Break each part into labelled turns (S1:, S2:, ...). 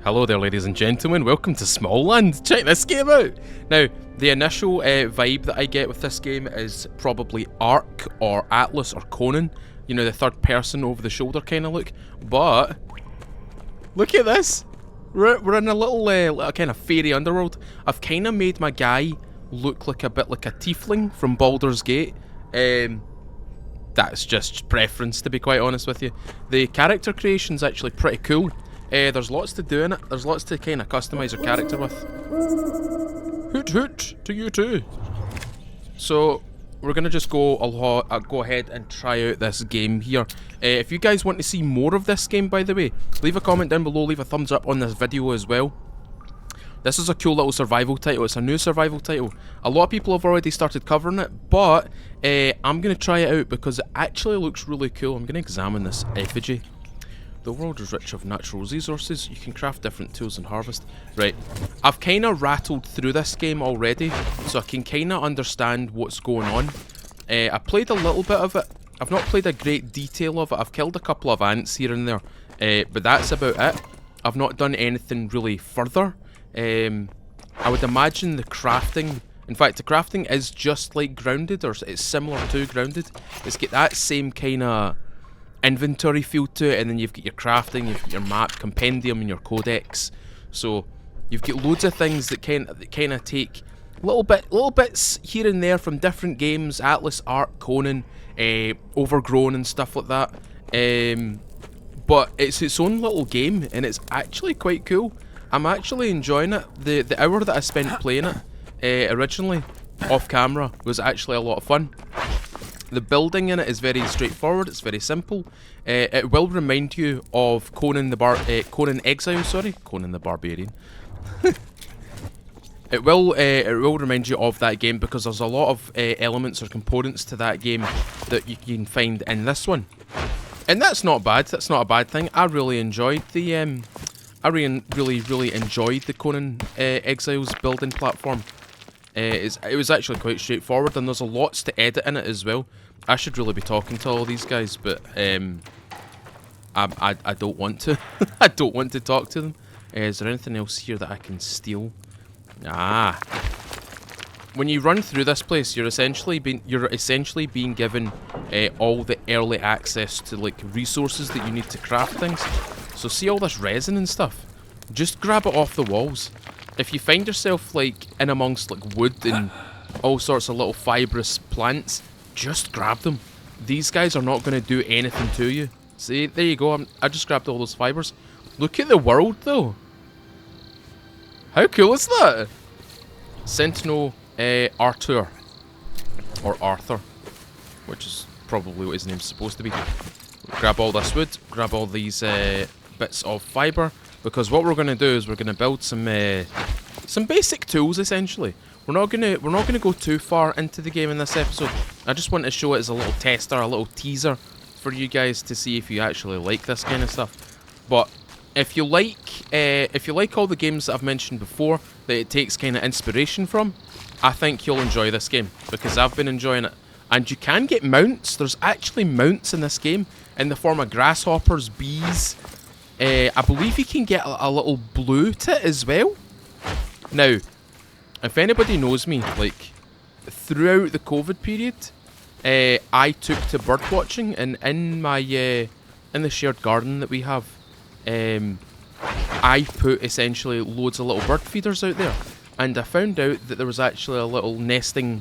S1: Hello there, ladies and gentlemen, welcome to Smalland. Check this game out! Now, the initial vibe that I get with this game is probably Ark or Atlas or Conan. You know, the third person over the shoulder kind of look. But, look at this! We're in a little kind of fairy underworld. I've kind of made my guy look like a bit like a tiefling from Baldur's Gate. That's just preference, to be quite honest with you. The character creation's actually pretty cool. There's lots to do in it. There's lots to kind of customise your character with. Hoot hoot to you too. So we're gonna just go ahead and try out this game here. If you guys want to see more of this game, by the way, leave a comment down below. Leave a thumbs up on this video as well. This is a cool little survival title. It's a new survival title. A lot of people have already started covering it, but I'm gonna try it out because it actually looks really cool. I'm gonna examine this effigy. The world is rich of natural resources. You can craft different tools and harvest. Right, I've kind of rattled through this game already, so I can kind of understand what's going on. I played a little bit of it. I've not played a great detail of it. I've killed a couple of ants here and there, but that's about it. I've not done anything really further. I would imagine the crafting... In fact, the crafting is just like Grounded, or it's similar to Grounded. It's got that same kind of inventory feel to it, and then you've got your crafting, you've got your map, compendium, and your codex. So you've got loads of things that kind of take little bits here and there from different games, Atlas, Ark, Conan, Overgrown, and stuff like that. But it's its own little game, and it's actually quite cool. I'm actually enjoying it. The hour that I spent playing it originally off camera was actually a lot of fun. The building in it is very straightforward. It's very simple. It will remind you of Conan Exile. Sorry, Conan the Barbarian. It will remind you of that game because there's a lot of elements or components to that game that you can find in this one, and that's not bad. That's not a bad thing. I really enjoyed the really enjoyed the Conan Exiles building platform. It was actually quite straightforward, and there's a lots to edit in it as well. I should really be talking to all these guys, but I don't want to. I don't want to talk to them. Is there anything else here that I can steal? Ah. When you run through this place, you're essentially being given all the early access to like resources that you need to craft things. So see all this resin and stuff? Just grab it off the walls. If you find yourself like in amongst like wood and all sorts of little fibrous plants, just grab them. These guys are not going to do anything to you. See, there you go. I just grabbed all those fibers. Look at the world though. How cool is that? Sentinel Arthur. Or Arthur. Which is probably what his name's supposed to be. Grab all this wood. Grab all these bits of fiber. Because what we're going to do is we're going to build some basic tools essentially. We're not gonna go too far into the game in this episode. I just want to show it as a little tester, a little teaser for you guys to see if you actually like this kind of stuff. But if you like all the games that I've mentioned before that it takes kind of inspiration from, I think you'll enjoy this game because I've been enjoying it. And you can get mounts. There's actually mounts in this game in the form of grasshoppers, bees. I believe you can get a little blue tit as well. Now, if anybody knows me, like, throughout the COVID period, I took to bird watching, and in my, in the shared garden that we have, I put essentially loads of little bird feeders out there, and I found out that there was actually a little nesting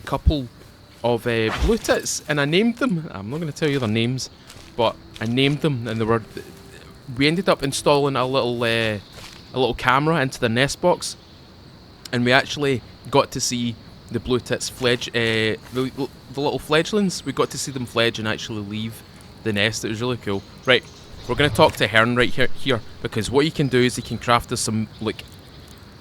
S1: couple of blue tits, and I named them. I'm not going to tell you their names, but I named them, and we ended up installing a little camera into the nest box. And we actually got to see the blue tits the little fledglings. We got to see them fledge and actually leave the nest. It was really cool. Right, we're going to talk to Heron right here because what you can do is you can craft us some like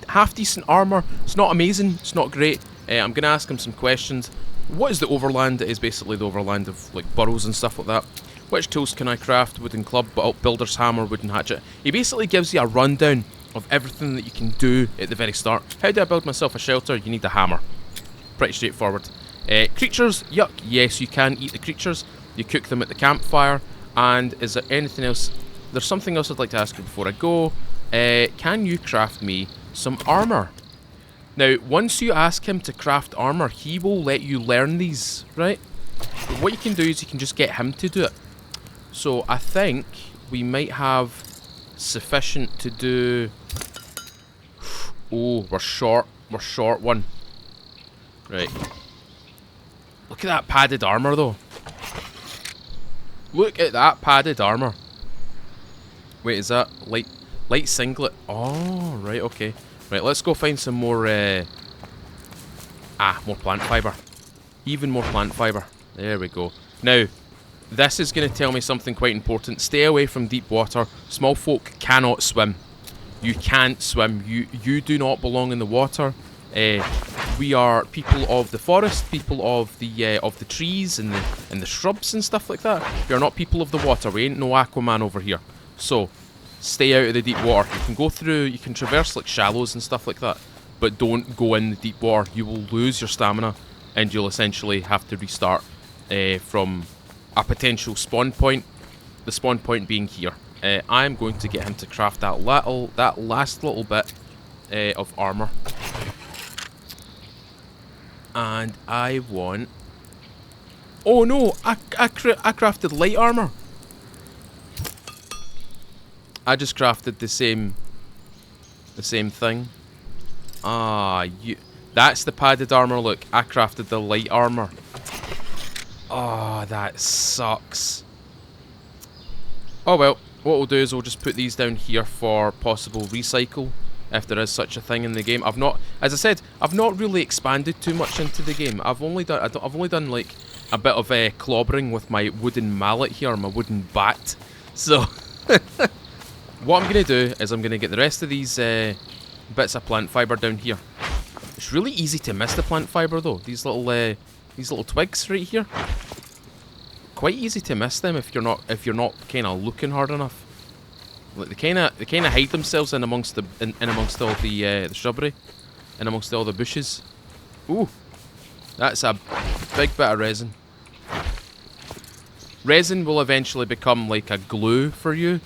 S1: half decent armour. It's not amazing, it's not great. I'm going to ask him some questions. What is the overland? It is basically the overland of like burrows and stuff like that. Which tools can I craft? Wooden club, builder's hammer, wooden hatchet. He basically gives you a rundown of everything that you can do at the very start. How do I build myself a shelter? You need a hammer. Pretty straightforward. Creatures, yuck. Yes, you can eat the creatures. You cook them at the campfire. And is there anything else? There's something else I'd like to ask you before I go. Can you craft me some armour? Now, once you ask him to craft armour, he will let you learn these, right? But what you can do is you can just get him to do it. So I think we might have sufficient to do... Oh, we're short. We're short one. Right. Look at that padded armour, though. Look at that padded armour. Wait, is that light singlet? Oh, right, okay. Right, let's go find some more, more plant fibre. Even more plant fibre. There we go. Now, this is going to tell me something quite important. Stay away from deep water. Small folk cannot swim. You can't swim. You do not belong in the water. We are people of the forest, people of the trees and the shrubs and stuff like that. We are not people of the water. We ain't no Aquaman over here. So, stay out of the deep water. You can go through, you can traverse like shallows and stuff like that, but don't go in the deep water. You will lose your stamina, and you'll essentially have to restart from a potential spawn point. The spawn point being here. I'm going to get him to craft that last little bit of armour, and I want. Oh no! I crafted light armour. I just crafted the same thing. That's the padded armor. Look, I crafted the light armor. Oh, that sucks. Oh well, what we'll do is we'll just put these down here for possible recycle, if there is such a thing in the game. As I said, I've not really expanded too much into the game. I've only done like a bit of clobbering with my wooden mallet here, my wooden bat. So. What I'm going to do is I'm going to get the rest of these bits of plant fibre down here. It's really easy to miss the plant fibre though. These little twigs right here. Quite easy to miss them if you're not kind of looking hard enough. Like they kind of hide themselves in amongst all the shrubbery, in amongst all the bushes. Ooh, that's a big bit of resin. Resin will eventually become like a glue for you.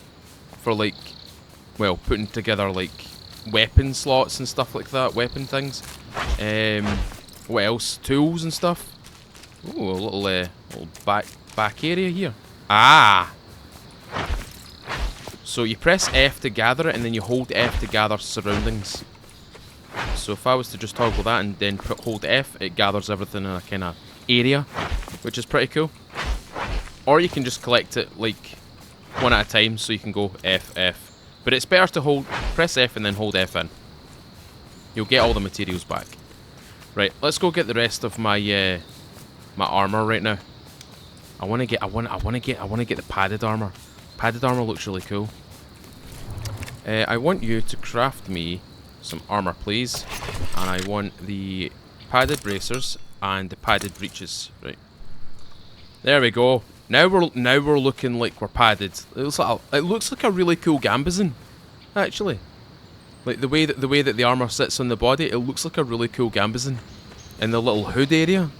S1: For like, well, putting together like weapon slots and stuff like that, weapon things. What else? Tools and stuff. Ooh, a little back area here. Ah. So you press F to gather it, and then you hold F to gather surroundings. So if I was to just toggle that and then hold F, it gathers everything in a kind of area, which is pretty cool. Or you can just collect it like one at a time, so you can go F, F. But it's better to press F and then hold F in. You'll get all the materials back. Right, let's go get the rest of my my armor right now. I want to get the padded armor. Padded armor looks really cool. I want you to craft me some armor, please. And I want the padded bracers and the padded breeches. Right. There we go. Now we're looking like we're padded. It looks like a really cool gambazine, actually. Like the way that the armor sits on the body, it looks like a really cool gambazine. In the little hood area,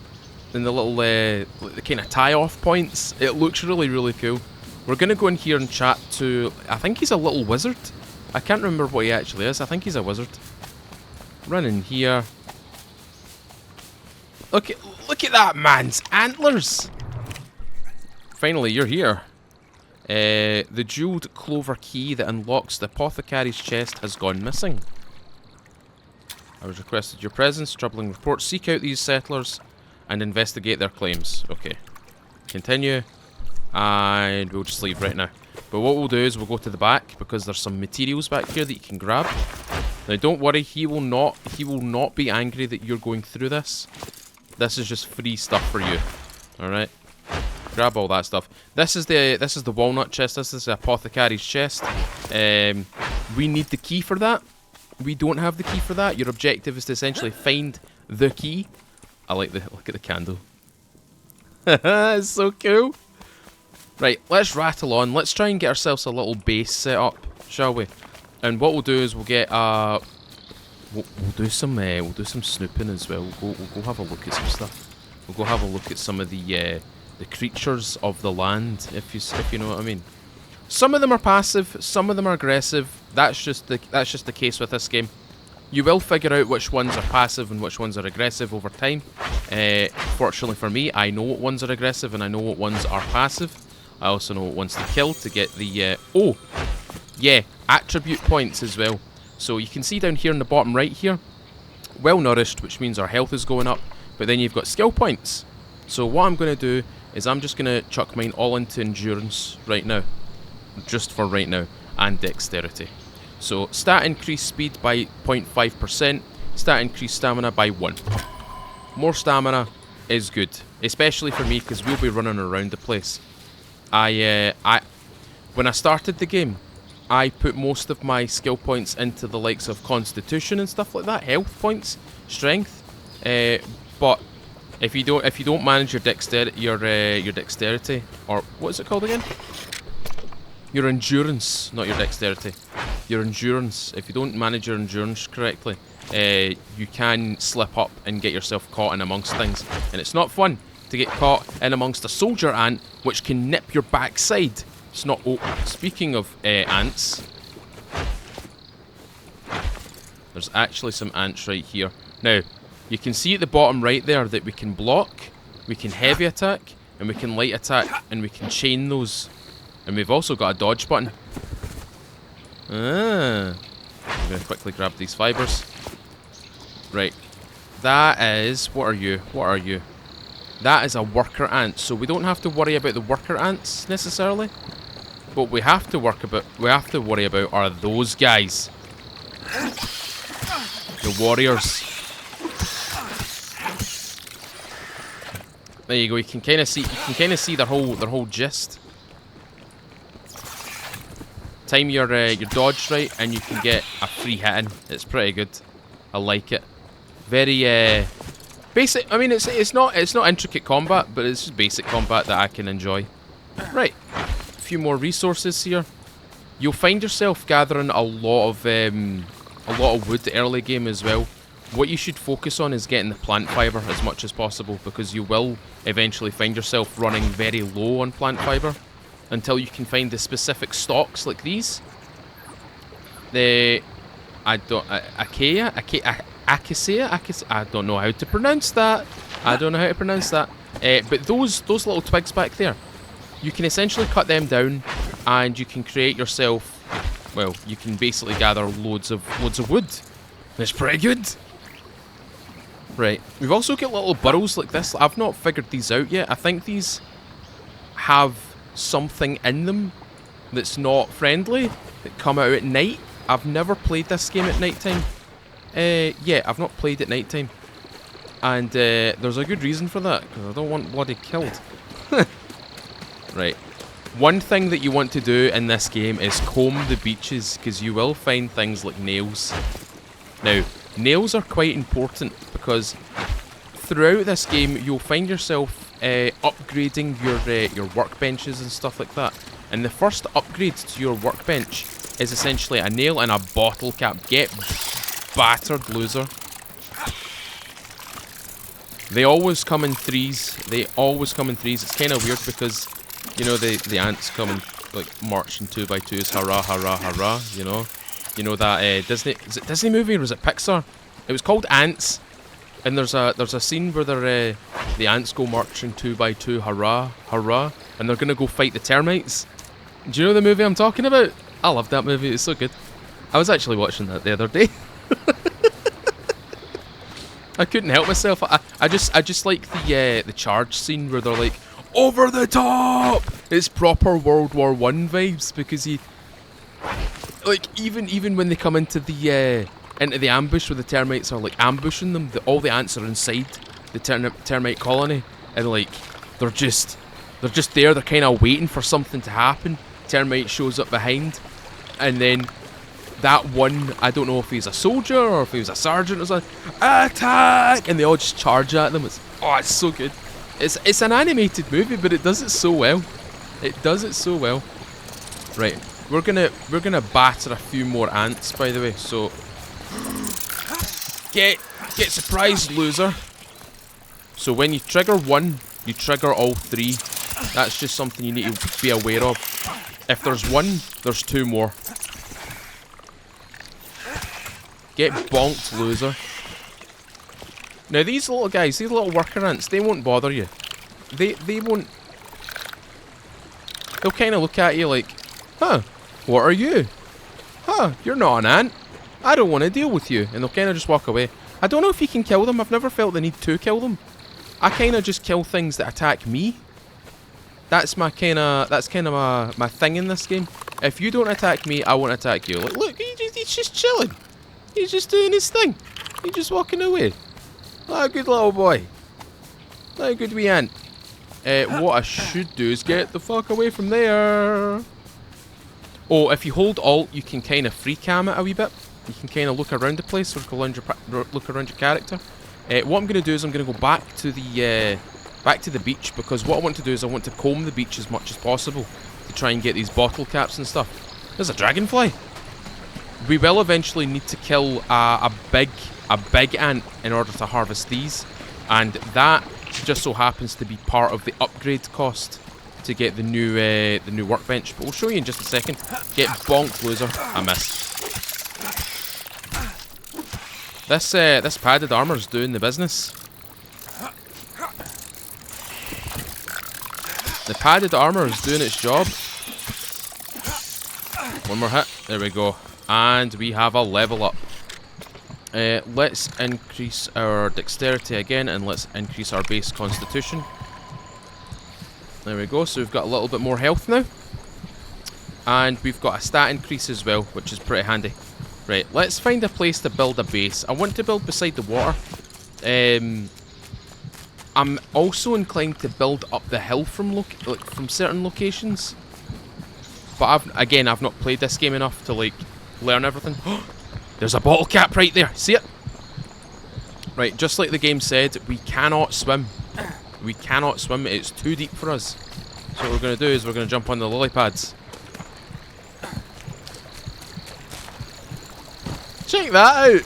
S1: in the little the kind of tie-off points, it looks really, really cool. We're gonna go in here and chat to. I think he's a little wizard. I can't remember what he actually is. I think he's a wizard. Run in here. Look at that man's antlers. Finally, you're here. The jeweled clover key that unlocks the apothecary's chest has gone missing. I was requested your presence. Troubling report. Seek out these settlers and investigate their claims. Okay. Continue. And we'll just leave right now. But what we'll do is we'll go to the back because there's some materials back here that you can grab. Now don't worry, he will not be angry that you're going through this. This is just free stuff for you. Alright. Grab all that stuff. This is the walnut chest. This is the apothecary's chest. We need the key for that. We don't have the key for that. Your objective is to essentially find the key. I like look at the candle. It's so cool. Right, let's rattle on. Let's try and get ourselves a little base set up, shall we? And what we'll do is we'll get we'll do some snooping as well. We'll go have a look at some stuff. We'll go have a look at some of the creatures of the land, if you know what I mean. Some of them are passive, some of them are aggressive. That's just the case with this game. You will figure out which ones are passive and which ones are aggressive over time. Fortunately for me, I know what ones are aggressive and I know what ones are passive. I also know what ones to kill to get the... oh! Yeah, attribute points as well. So you can see down here in the bottom right here, well nourished, which means our health is going up. But then you've got skill points. So what I'm going to do is I'm just going to chuck mine all into endurance right now. Just for right now. And dexterity. So stat increase speed by 0.5%. Stat increase stamina by 1. More stamina is good. Especially for me because we'll be running around the place. When I started the game, I put most of my skill points into the likes of constitution and stuff like that. Health points. Strength. But if you don't manage your dexterity, or what is it called again? Your endurance, not your dexterity. Your endurance. If you don't manage your endurance correctly, you can slip up and get yourself caught in amongst things, and it's not fun to get caught in amongst a soldier ant, which can nip your backside. It's not. Oh, speaking of ants, there's actually some ants right here. Now, you can see at the bottom right there that we can block, we can heavy attack, and we can light attack, and we can chain those. And we've also got a dodge button. I'm going to quickly grab these fibers. Right. That is... What are you? What are you? That is a worker ant. So we don't have to worry about the worker ants necessarily. What we have to worry about are those guys. The warriors. There you go. You can kind of see their whole gist. Time your dodge right, and you can get a free hit in. It's pretty good. I like it. Very basic. I mean, it's not intricate combat, but it's just basic combat that I can enjoy. Right, a few more resources here. You'll find yourself gathering a lot of wood early game as well. What you should focus on is getting the plant fiber as much as possible, because you will eventually find yourself running very low on plant fiber. Until you can find the specific stocks like these. I don't know how to pronounce that. But those little twigs back there, you can essentially cut them down, and you can create yourself. Well, you can basically gather loads of wood. It's pretty good. Right, we've also got little burrows like this. I've not figured these out yet. I think these have something in them that's not friendly, that come out at night. I've never played this game at night time. Yeah, I've not played at night time. And there's a good reason for that, because I don't want bloody killed. Right. One thing that you want to do in this game is comb the beaches, because you will find things like nails. Now, nails are quite important, because throughout this game you'll find yourself upgrading your workbenches and stuff like that. And the first upgrade to your workbench is essentially a nail and a bottle cap. Get battered, loser. They always come in threes. It's kind of weird because, you know, the ants come in like marching 2 by 2s. Hurrah, hurrah, hurrah. You know that Disney, is it Disney movie or was it Pixar? It was called Ants. And there's a scene where the ants go marching 2 by 2, hurrah, hurrah, and they're gonna go fight the termites. Do you know the movie I'm talking about? I love that movie. It's so good. I was actually watching that the other day. I couldn't help myself. I just like the charge scene where they're like over the top. It's proper World War I vibes, because even when they come into the ambush where the termites are like ambushing them, all the ants are inside the termite colony, and like they're just there. They're kind of waiting for something to happen. Termite shows up behind, and then that one, I don't know if he's a soldier or if he was a sergeant or something, attack, and they all just charge at them. It's so good. It's an animated movie, but it does it so well. Right, we're gonna batter a few more ants, by the way. So get surprised, loser. So when you trigger one, you trigger all three. That's just something you need to be aware of. If there's one, there's two more. Get bonked, loser. Now these little guys, these little worker ants, they won't bother you. They won't... They'll kind of look at you like, huh, what are you? Huh, you're not an ant. I don't want to deal with you. And they'll kind of just walk away. I don't know if you can kill them. I've never felt the need to kill them. I kind of just kill things that attack me. That's kind of my thing in this game. If you don't attack me, I won't attack you. Like, look, he's just chilling. He's just doing his thing. He's just walking away. Oh, good little boy. Oh, good wee ant. What I should do is get the fuck away from there. Oh, if you hold Alt, you can kind of free cam it a wee bit. You can kind of look around the place, or look around your character. What I'm going to do is I'm going to go back to the beach, because what I want to do is I want to comb the beach as much as possible to try and get these bottle caps and stuff. There's a dragonfly. We will eventually need to kill a big ant in order to harvest these, and that just so happens to be part of the upgrade cost to get the new workbench. But we'll show you in just a second. Get bonked, loser. I missed. This padded armour's doing the business. The padded armour is doing its job. One more hit. There we go. And we have a level up. Let's increase our dexterity again, and let's increase our base constitution. There we go. So we've got a little bit more health now. And we've got a stat increase as well, which is pretty handy. Right, let's find a place to build a base. I want to build beside the water. I'm also inclined to build up the hill from certain locations. But I've not played this game enough to like learn everything. There's a bottle cap right there. See it? Right, just like the game said, we cannot swim. We cannot swim. It's too deep for us. So what we're going to do is we're going to jump on the lily pads. Check that out!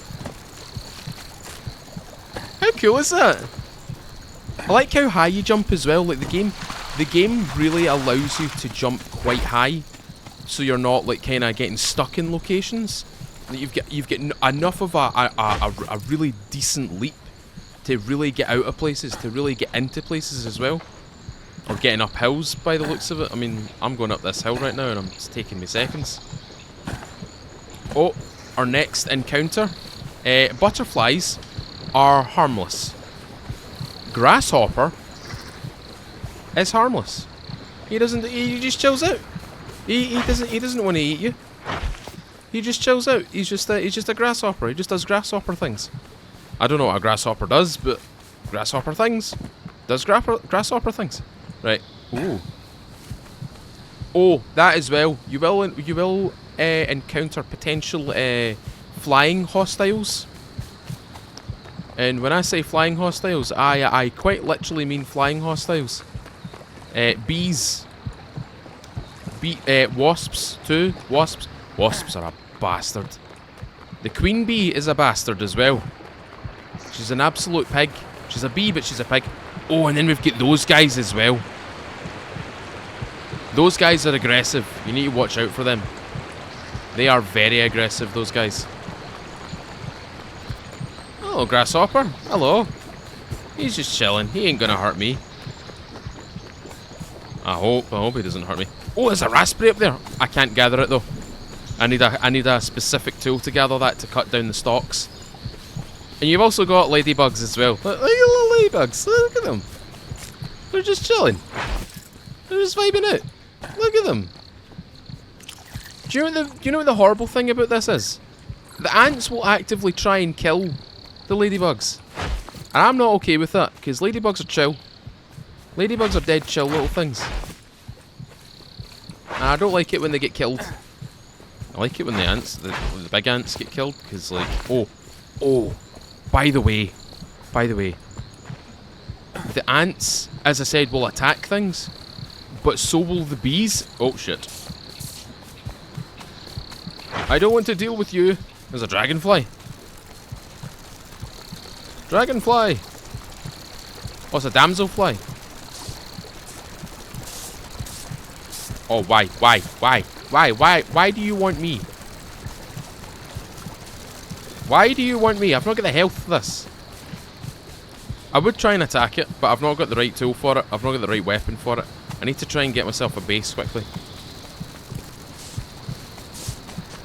S1: How cool is that? I like how high you jump as well. Like the game really allows you to jump quite high, so you're not like kind of getting stuck in locations. You've got enough of a really decent leap to really get out of places, to really get into places as well, or getting up hills by the looks of it. I mean, I'm going up this hill right now, and it's taking me seconds. Oh. Our next encounter. Butterflies are harmless. Grasshopper is harmless. He just chills out. He doesn't want to eat you. He just chills out. He's just a grasshopper. He just does grasshopper things. I don't know what a grasshopper does, but grasshopper things does grasshopper things. Right. Ooh. Oh, that as well. You will encounter potential flying hostiles. And when I say flying hostiles, I quite literally mean flying hostiles. Bees. Wasps too. Wasps are a bastard. The queen bee is a bastard as well. She's an absolute pig. She's a bee, but she's a pig. Oh, and then we've got those guys as well. Those guys are aggressive. You need to watch out for them. They are very aggressive, those guys. Hello, grasshopper. Hello. He's just chilling. He ain't gonna hurt me. I hope he doesn't hurt me. Oh, there's a raspberry up there. I can't gather it though. I need a specific tool to gather that to cut down the stalks. And you've also got ladybugs as well. Look at the little ladybugs. Look at them. They're just chilling. They're just vibing out. Look at them. Do you know what the horrible thing about this is? The ants will actively try and kill the ladybugs. And I'm not okay with that, because ladybugs are chill. Ladybugs are dead chill little things. And I don't like it when they get killed. I like it when the big ants get killed, because like, oh, by the way, the ants, as I said, will attack things, but so will the bees. Oh shit. I don't want to deal with you. There's a dragonfly. Dragonfly. Oh, it's a damselfly. Oh, why? Why do you want me? Why do you want me? I've not got the health for this. I would try and attack it, but I've not got the right tool for it. I've not got the right weapon for it. I need to try and get myself a base quickly.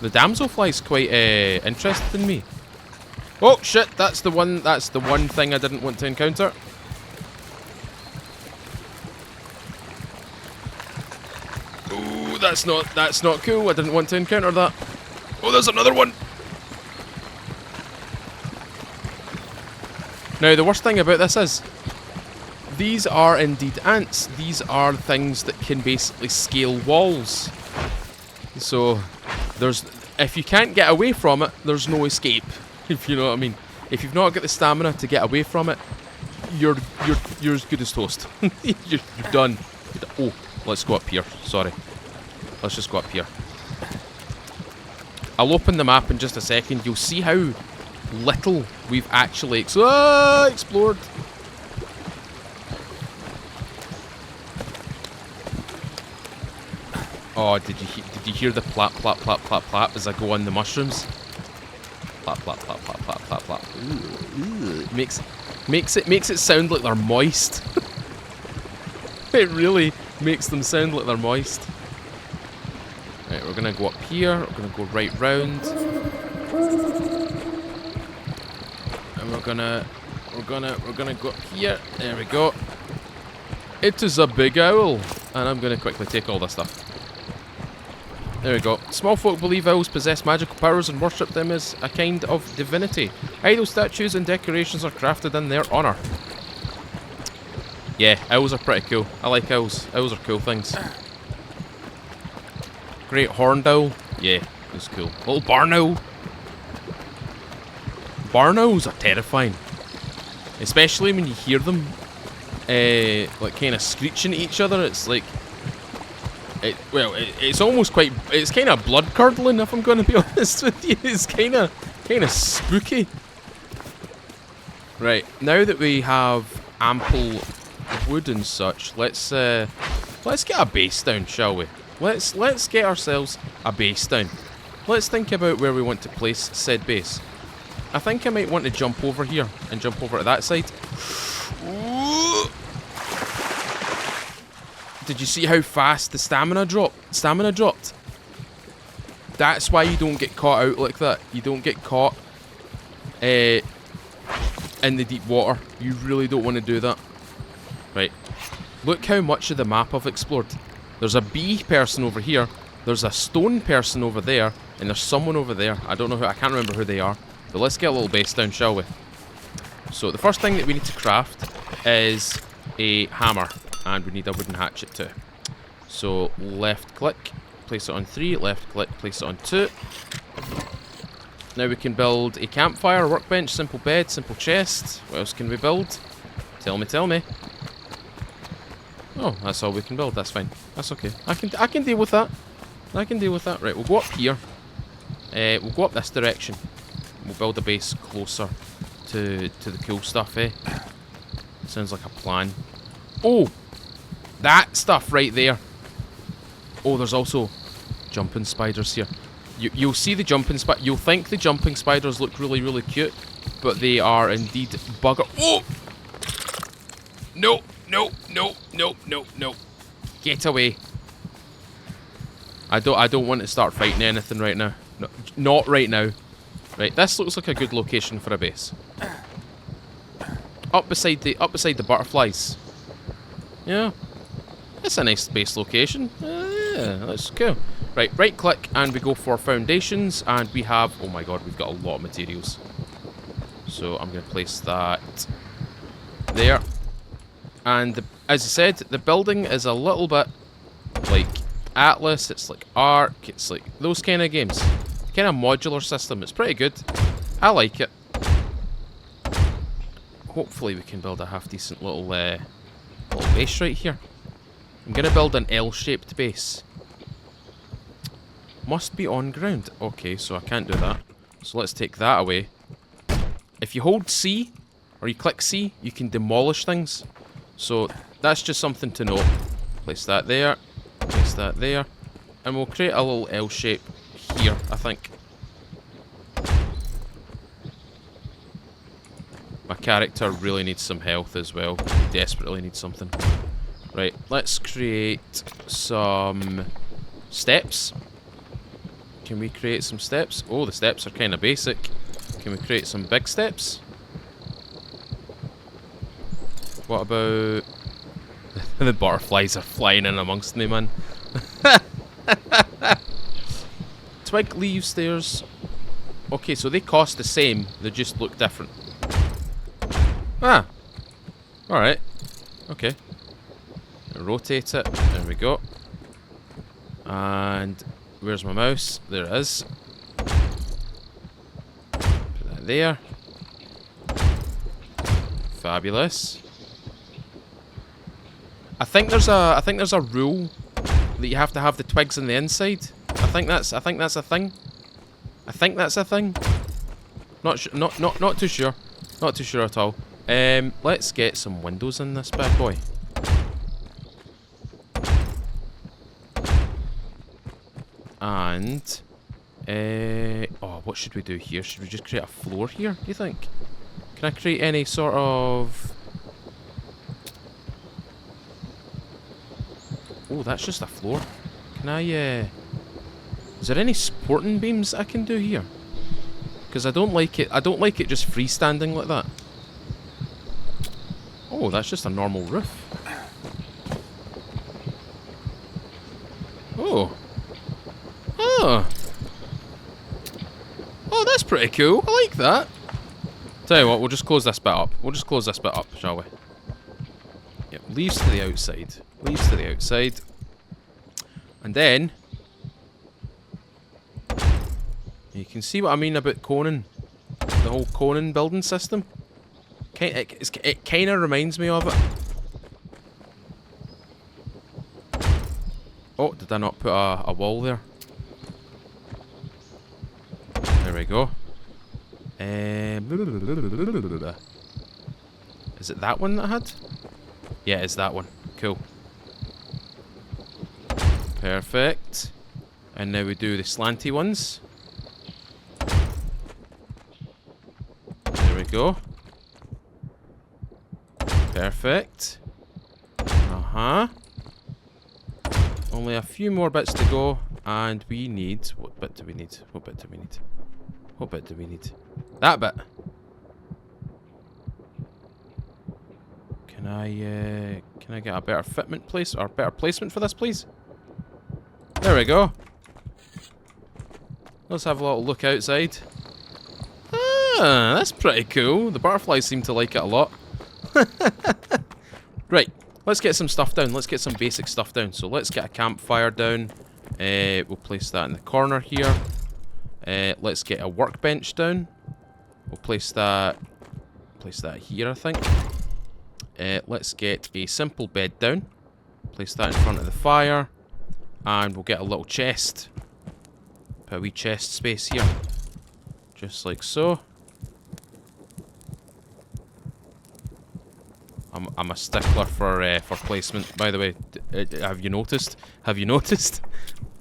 S1: The damselfly's quite interested in me. Oh shit! That's the one thing I didn't want to encounter. Ooh, that's not cool. I didn't want to encounter that. Oh, there's another one. Now, the worst thing about this is, these are indeed ants. These are things that can basically scale walls. So, if you can't get away from it, there's no escape. If you know what I mean. If you've not got the stamina to get away from it, you're as good as toast. you're done. Oh, let's go up here. Sorry. Let's just go up here. I'll open the map in just a second. You'll see how little we've actually explored. Oh, did you hear the plap plap plap plap plap as I go on the mushrooms? Plap plap plap plap plap plap plap. Ooh. It makes it sound like they're moist. It really makes them sound like they're moist. Right, we're gonna go up here. We're gonna go right round. And we're gonna go up here. There we go. It is a big owl, and I'm gonna quickly take all this stuff. There we go. Small folk believe owls possess magical powers and worship them as a kind of divinity. Idol statues and decorations are crafted in their honour. Yeah, owls are pretty cool. I like owls. Owls are cool things. Great horned owl. Yeah, it's cool. Little barn owl. Barn owls are terrifying. Especially when you hear them like kind of screeching at each other. It's like... it's almost quite... It's kind of blood curdling, if I'm going to be honest with you. It's kind of spooky. Right, now that we have ample wood and such, let's get a base down, shall we? Let's get ourselves a base down. Let's think about where we want to place said base. I think I might want to jump over here and jump over to that side. Did you see how fast the stamina dropped? That's why you don't get caught out like that. You don't get caught in the deep water. You really don't want to do that. Right. Look how much of the map I've explored. There's a bee person over here. There's a stone person over there. And there's someone over there. I don't know who. I can't remember who they are. But let's get a little base down, shall we? So the first thing that we need to craft is a hammer. And we need a wooden hatchet too. So left click, place it on 3. Left click, place it on 2. Now we can build a campfire, a workbench, simple bed, simple chest. What else can we build? Tell me. Oh, that's all we can build. That's fine. That's okay. I can deal with that. I can deal with that. Right, we'll go up here. We'll go up this direction. We'll build a base closer to the cool stuff, eh? Sounds like a plan. Oh! That stuff right there. Oh, there's also jumping spiders here. You'll see the jumping spider. You'll think the jumping spiders look really, really cute, but they are indeed bugger. Oh! No! Get away! I don't want to start fighting anything right now. No, not right now. Right, this looks like a good location for a base. Up beside the butterflies. Yeah. It's a nice base location. Yeah, that's cool. Right click and we go for foundations and we have... Oh my god, we've got a lot of materials. So I'm going to place that there. And as I said, the building is a little bit like Atlas, it's like Ark, it's like those kind of games. Kind of modular system. It's pretty good. I like it. Hopefully we can build a half-decent little base right here. I'm going to build an L-shaped base. Must be on ground. Okay, so I can't do that. So let's take that away. If you hold C, or you click C, you can demolish things. So that's just something to note. Place that there. Place place that there. And we'll create a little L shape here, I think. My character really needs some health as well. He desperately needs something. Right, let's create some steps. Can we create some steps? Oh, the steps are kind of basic. Can we create some big steps? What about... the butterflies are flying in amongst me, man. Twig, leaves, stairs. Okay, so they cost the same. They just look different. Ah. Alright. Okay. Rotate it. There we go. And where's my mouse? There it is. Put that there. Fabulous. I think there's a rule that you have to have the twigs on the inside. I think that's a thing. I think that's a thing. Not too sure. Not too sure at all. Let's get some windows in this bad boy. And oh, what should we do here? Should we just create a floor here, do you think? Can I create any sort of... Oh, that's just a floor. Can I, is there any supporting beams I can do here? Because I don't like it just freestanding like that. Oh, that's just a normal roof. Oh. Oh. Oh, that's pretty cool. I like that. Tell you what, we'll just close this bit up. We'll just close this bit up, shall we? Yep, leaves to the outside. Leaves to the outside. And then... you can see what I mean about Conan. The whole Conan building system. It kind of reminds me of it. Oh, did I not put a wall there? There we go. Is it that one that I had? Yeah, it's that one. Cool. Perfect. And now we do the slanty ones. There we go. Perfect. Uh-huh. Only a few more bits to go, and we need... what bit do we need? What bit do we need? What bit do we need? That bit! Can I get a better fitment place, or better placement for this, please? There we go. Let's have a little look outside. Ah, that's pretty cool. The butterflies seem to like it a lot. Right, let's get some stuff down. Let's get some basic stuff down. So let's get a campfire down. We'll place that in the corner here. Let's get a workbench down. We'll place that here, I think. Let's get a simple bed down. Place that in front of the fire. And we'll get a little chest. Put a wee chest space here. Just like so. I'm a stickler for placement, by the way. Have you noticed? Have you noticed?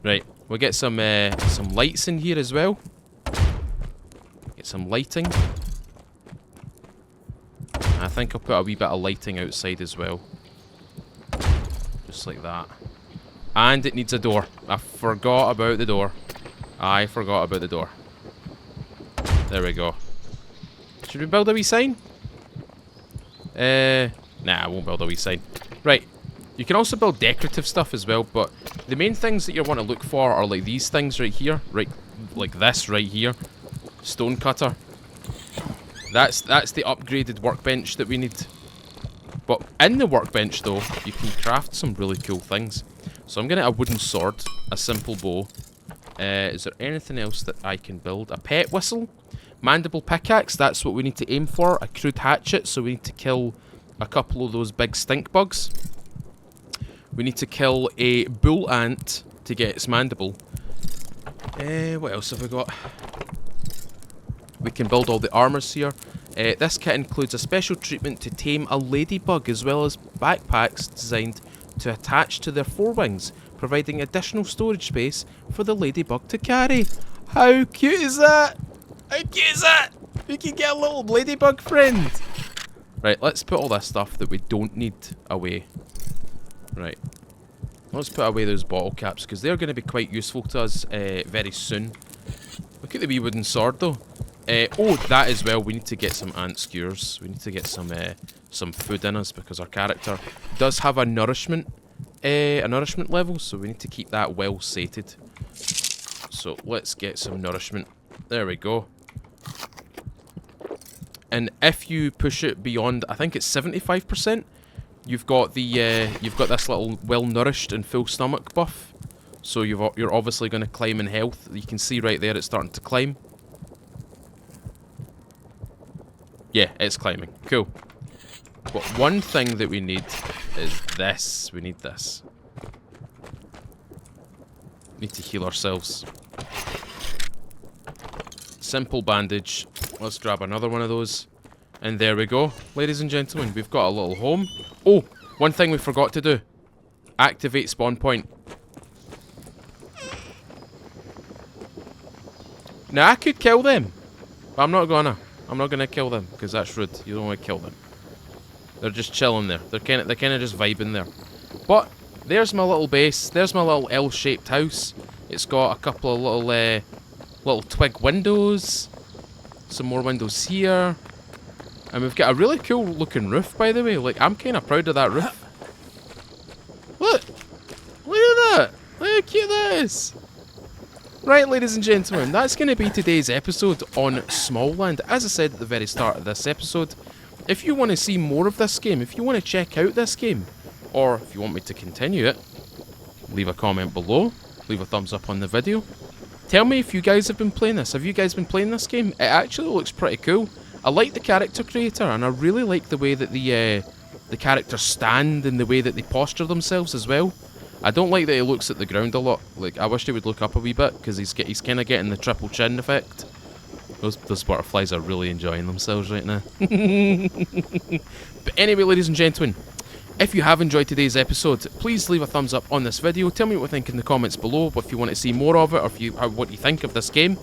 S1: Right, we'll get some lights in here as well. Get some lighting. I think I'll put a wee bit of lighting outside as well. Just like that. And it needs a door. I forgot about the door. I forgot about the door. There we go. Should we build a wee sign? Nah, I won't build a wee sign. Right. You can also build decorative stuff as well, but the main things that you want to look for are like these things right here. Right, like this right here. Stone cutter. That's the upgraded workbench that we need. But in the workbench though, you can craft some really cool things. So I'm going to get a wooden sword, a simple bow. Is there anything else that I can build? A pet whistle? Mandible pickaxe, that's what we need to aim for. A crude hatchet, so we need to kill a couple of those big stink bugs. We need to kill a bull ant to get its mandible. What else have we got? We can build all the armours here. This kit includes a special treatment to tame a ladybug, as well as backpacks designed to attach to their forewings, providing additional storage space for the ladybug to carry. How cute is that? How cute is that? We can get a little ladybug friend. Right, let's put all this stuff that we don't need away. Right. Let's put away those bottle caps, because they're going to be quite useful to us very soon. Look at the wee wooden sword, though. Oh, that as well, we need to get some ant skewers. We need to get some food in us, because our character does have a nourishment level, so we need to keep that well sated. So let's get some nourishment. There we go. And if you push it beyond, I think it's 75%, you've got this little well-nourished and full stomach buff. So you're obviously going to climb in health. You can see right there it's starting to climb. Yeah, it's climbing. Cool. But one thing that we need is this. We need this. Need to heal ourselves. Simple bandage. Let's grab another one of those. And there we go. Ladies and gentlemen, we've got a little home. Oh, one thing we forgot to do. Activate spawn point. Now, I could kill them. But I'm not gonna. I'm not gonna kill them, because that's rude. You don't want to kill them. They're just chilling there. They're kind of just vibing there. But there's my little base. There's my little L-shaped house. It's got a couple of little twig windows. Some more windows here. And we've got a really cool looking roof, by the way. Like, I'm kind of proud of that roof. Look! Look at that! Look how cute that is! Right, ladies and gentlemen, that's going to be today's episode on Smalland. As I said at the very start of this episode, if you want to see more of this game, if you want to check out this game, or if you want me to continue it, leave a comment below, leave a thumbs up on the video. Tell me if you guys have been playing this. Have you guys been playing this game? It actually looks pretty cool. I like the character creator, and I really like the way that the characters stand and the way that they posture themselves as well. I don't like that he looks at the ground a lot. Like, I wish he would look up a wee bit, because he's kind of getting the triple chin effect. Those butterflies are really enjoying themselves right now. But anyway, ladies and gentlemen, if you have enjoyed today's episode, please leave a thumbs up on this video. Tell me what you think in the comments below, if you want to see more of it, or what you think of this game.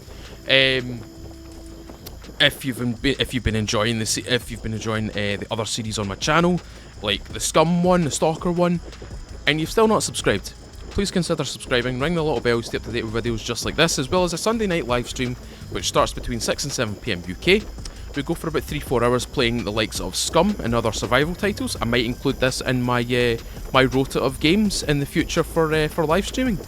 S1: If you've been enjoying the other series on my channel, like the Scum one, the Stalker one, and you've still not subscribed, please consider subscribing, ring the little bell, stay up to date with videos just like this, as well as a Sunday night live stream, which starts between 6 and 7 PM UK. We go for about 3-4 hours playing the likes of Scum and other survival titles. I might include this in my my rota of games in the future for live streaming.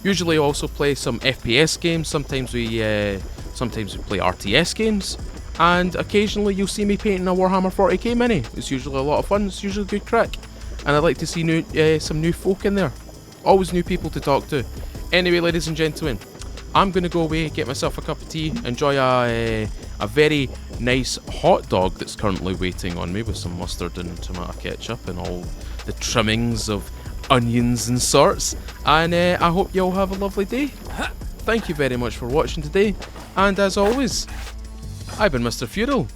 S1: Usually I also play some FPS games, sometimes we play RTS games, and occasionally you'll see me painting a Warhammer 40k mini. It's usually a lot of fun, it's usually good crack. And I'd like to see some new folk in there. Always new people to talk to. Anyway, ladies and gentlemen, I'm going to go away, get myself a cup of tea, enjoy a very nice hot dog that's currently waiting on me with some mustard and tomato ketchup and all the trimmings of onions and sorts. And I hope you all have a lovely day. Thank you very much for watching today. And as always, I've been Mr. Feudal.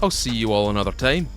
S1: I'll see you all another time.